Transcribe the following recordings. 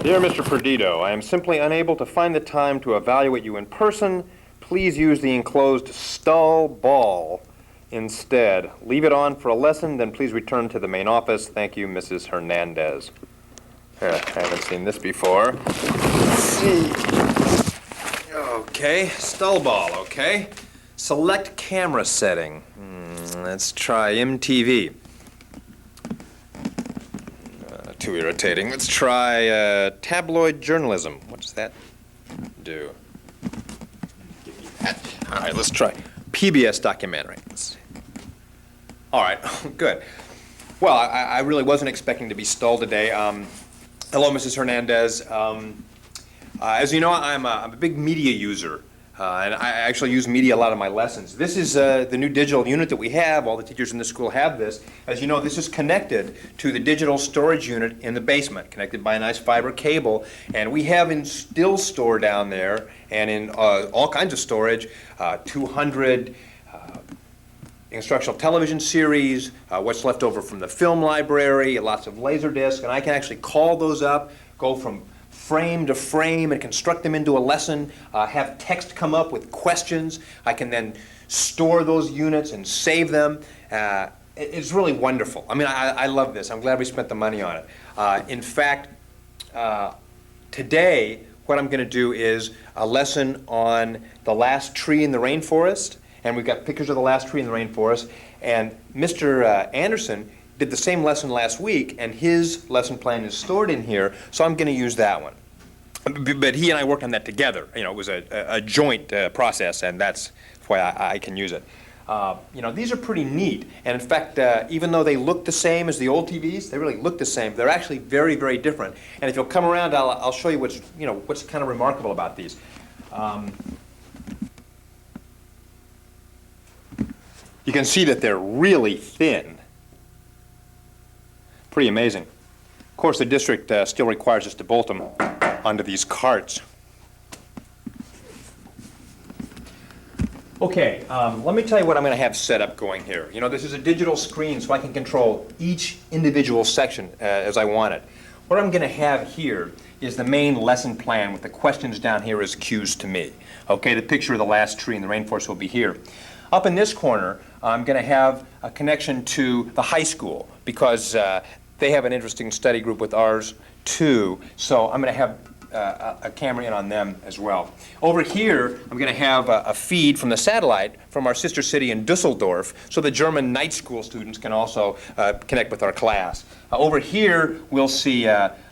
Dear Mr. Perdido, I am simply unable to find the time to evaluate you in person. Please use the enclosed Stull ball instead. Leave it on for a lesson, then please return to the main office. Thank you, Mrs. Hernandez. I haven't seen this before. Let's see. Okay, Stull ball, okay. Select camera setting. Let's try MTV. Too irritating. Let's try tabloid journalism. What does that do? Give me that. All right, let's try PBS documentary. All right, good. Well, I really wasn't expecting to be Stull today. Hello, Mrs. Hernandez. As you know, I'm a big media user. And I actually use media a lot in my lessons. This is the new digital unit that we have. All the teachers in the school have this. As you know, this is connected to the digital storage unit in the basement, connected by a nice fiber cable. And we have in Still store down there, and in all kinds of storage, 200 instructional television series, what's left over from the film library, lots of laser discs, and I can actually call those up, go from frame to frame and construct them into a lesson, have text come up with questions. I can then store those units and save them. It's really wonderful. I mean, I love this. I'm glad we spent the money on it. In fact, today, what I'm going to do is a lesson on the last tree in the rainforest, and we've got pictures of the last tree in the rainforest, and Mr. Anderson did the same lesson last week, and his lesson plan is stored in here, so I'm going to use that one. But he and I worked on that together. You know, it was a joint process, and that's why I can use it. You know, these are pretty neat, and in fact, even though they look the same as the old TVs, they really look the same. They're actually very, very different. And if you'll come around, I'll show you what's kind of remarkable about these. You can see that they're really thin. Pretty amazing. Of course, the district still requires us to bolt them onto these carts. Okay, let me tell you what I'm going to have set up going here. You know, this is a digital screen, so I can control each individual section as I want it. What I'm going to have here is the main lesson plan with the questions down here as cues to me. Okay, the picture of the last tree in the rainforest will be here. Up in this corner, I'm going to have a connection to the high school because they have an interesting study group with ours too, so I'm going to have a camera in on them as well. Over here, I'm going to have a feed from the satellite from our sister city in Dusseldorf, so the German night school students can also connect with our class. Over here, we'll see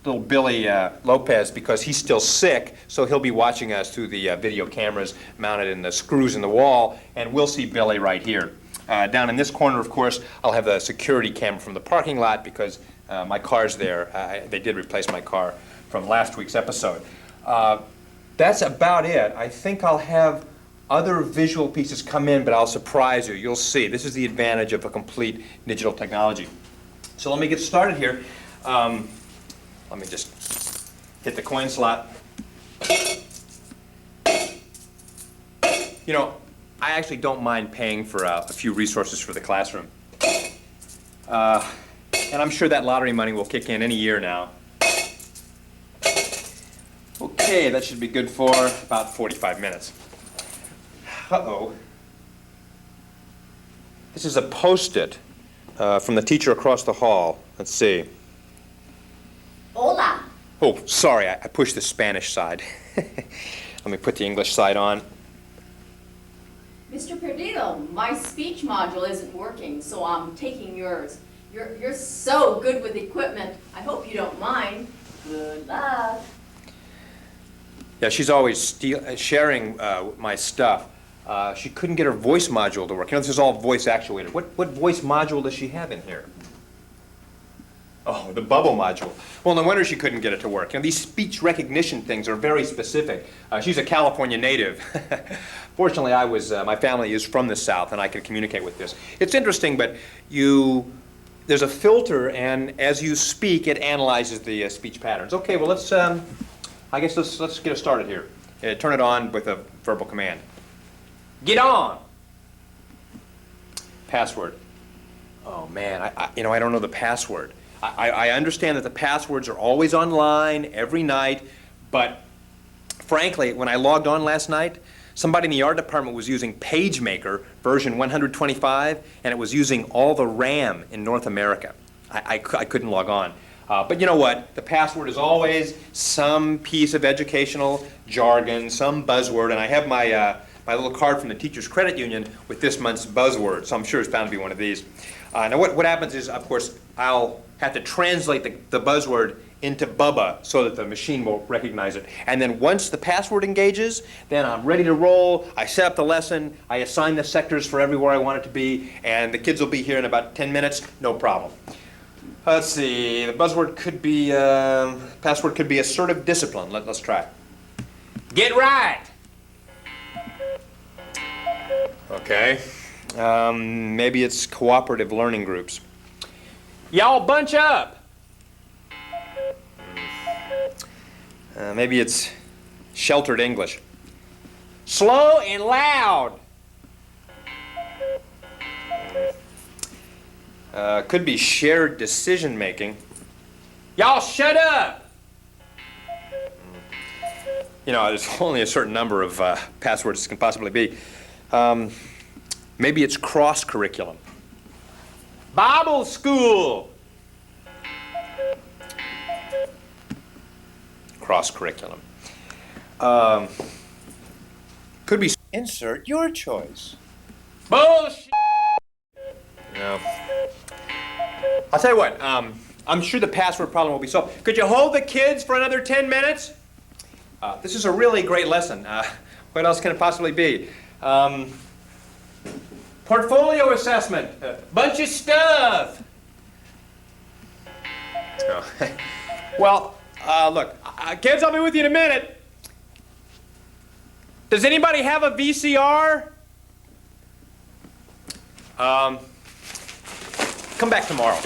little Billy Lopez because he's still sick, so he'll be watching us through the video cameras mounted in the screws in the wall, and we'll see Billy right here. Down in this corner, of course, I'll have the security camera from the parking lot because my car's there. They did replace my car from last week's episode. That's about it. I think I'll have other visual pieces come in, but I'll surprise you. You'll see. This is the advantage of a complete digital technology. So let me get started here. Let me just hit the coin slot. You know, I actually don't mind paying for a few resources for the classroom. And I'm sure that lottery money will kick in any year now. Okay, that should be good for about 45 minutes. Uh-oh. This is a Post-it from the teacher across the hall. Let's see. Hola. Oh, sorry, I pushed the Spanish side. Let me put the English side on. Mr. Perdido, my speech module isn't working, so I'm taking yours. You're so good with equipment. I hope you don't mind. Good luck. Yeah, she's always sharing my stuff. She couldn't get her voice module to work. You know, this is all voice actuated. What voice module does she have in here? Oh, the bubble module. Well, no wonder she couldn't get it to work. You know, these speech recognition things are very specific. She's a California native. Fortunately, my family is from the South, and I can communicate with this. It's interesting, but there's a filter, and as you speak, it analyzes the speech patterns. Okay, well, let's get us started here. Turn it on with a verbal command. Get on! Password. Oh, man, I don't know the password. I understand that the passwords are always online every night, but frankly, when I logged on last night, somebody in the art department was using PageMaker version 125, and it was using all the RAM in North America. I couldn't log on. But you know what? The password is always some piece of educational jargon, some buzzword, and I have my, my little card from the Teachers Credit Union with this month's buzzword, so I'm sure it's bound to be one of these. Now what happens is, of course, I'll have to translate the buzzword into Bubba so that the machine will recognize it. And then once the password engages, then I'm ready to roll. I set up the lesson, I assign the sectors for everywhere I want it to be, and the kids will be here in about 10 minutes, no problem. Let's see, the buzzword could be, password could be assertive discipline. Let's try it. Get right! Okay, maybe it's cooperative learning groups. Y'all bunch up! Maybe it's sheltered English. Slow and loud. Could be shared decision making. Y'all shut up! You know, there's only a certain number of passwords this can possibly be. Maybe it's cross curriculum. Bible school. Cross curriculum. Could be insert your choice. Bullshit. No. I'll tell you what. I'm sure the password problem will be solved. Could you hold the kids for another 10 minutes? This is a really great lesson. What else can it possibly be? Portfolio assessment. Bunch of stuff. Oh. Well. Look, kids, I'll be with you in a minute. Does anybody have a VCR? Come back tomorrow.